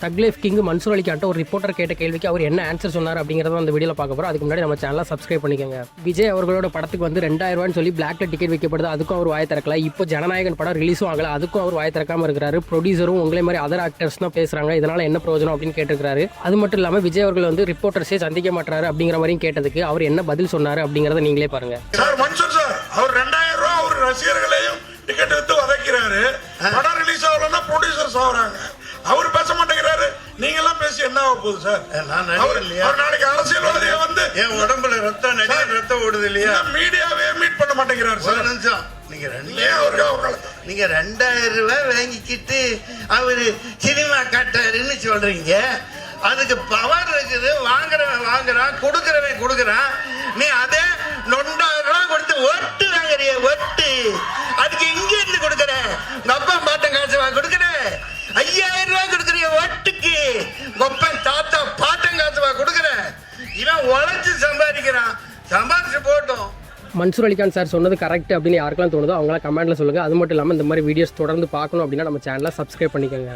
தக் life king Mansoor அலிகான்ட்ட ஒரு reporter கேட்ட கேள்விக்கு அவர் என்ன ஆன்சர் சொன்னார் அப்படிங்கிறத அந்த வீடியோவில் பார்க்க போகிறோம். அதுக்கு முன்னாடி நம்ம சேனலை சப்ஸ்கிரைப் பண்ணிக்கோங்க. விஜய் அவர்களோட படத்துக்கு வந்து 2000 ரூபான்னு சொல்லி பிளாக்ல டிக்கெட் வைக்கப்படுது, அதுக்கும் அவர் வாய் திறக்கல. இப்போ ஜனநாயகன் படம் ரிலீஸும் ஆகல, அதுக்கும் அவர் வாய் திறக்காம இருக்கிறாரு. ப்ரொடியூசரும் உங்களே மாதிரி அதர் ஆக்டர்ஸ் தான் பேசுறாங்க, இதனால என்ன பிரயோஜனம் அப்படின்னு கேட்டிருக்காரு. அது மட்டும் இல்லாமல் விஜய் அவர்கள் வந்து ரிப்போர்ட்டர்ஸே சந்திக்க மாட்டாரு அப்படிங்கிற மாதிரியும் கேட்டதுக்கு அவர் என்ன பதில் சொன்னார் அப்படிங்கிறத நீங்களே பாருங்க. மன்சூர் சார் அவர் 2000 ரூபாய் அவர் ரசிகர்களையும் டிக்கெட் எடுத்து வதைக்கிறாரு. படம் ரிலீஸ் ஆகலன்னா ப்ரொடியூசர்ஸ் ஆகுறாங்க. அவர் பேச மாட்டேங்கிறாரு. நீங்க எல்லாம் பேசி என்ன ஆக போகுது சார்? அவர் நாளைக்கு அரசியல்வாதியை வந்து என் உடம்புல ரத்தம் ஓடுது இல்லையா? மீடியாவே மீட் பண்ண மாட்டேங்கிறாரு சார். நீங்க 2000 ரூபாய் வாங்கிக்கிட்டு அவரு சினிமா காட்டாருன்னு சொல்றீங்க. அதுக்கு பவர் இருக்குது. வாங்குறவன் வாங்குறான், கொடுக்கறவன் கொடுக்கறான். நீ அதே 9,000 ரூபாய் கொடுத்து ஒட்டு வாங்குறிய, ஒட்டு. அதுக்கு இங்க இருந்து கொடுக்கற அப்பா பாட்டன் காசு கொடுக்கற 5000 ரூபாய் கொடுக்குறிய ஒட்டுக்கு. கொப்பன் தாத்தா பாட்டன் காசு கொடுக்கற. இவன் உழைச்சு சம்பாதிக்கிறான், சம்பாதிச்சு போட்டோம். மன்சூர் அலிகான் சார் சொன்னது கரெக்ட் அப்படின்னு யாருக்கெல்லாம் தோணுதோ அவங்களாம் கமெண்ட்ல சொல்லுங்க. அது மட்டும் இல்லாமல் இந்த மாதிரி வீடியோஸ் தொடர்ந்து பார்க்கணும் அப்படின்னா நம்ம சேனலை சப்ஸ்கிரைப் பண்ணிக்கோங்க.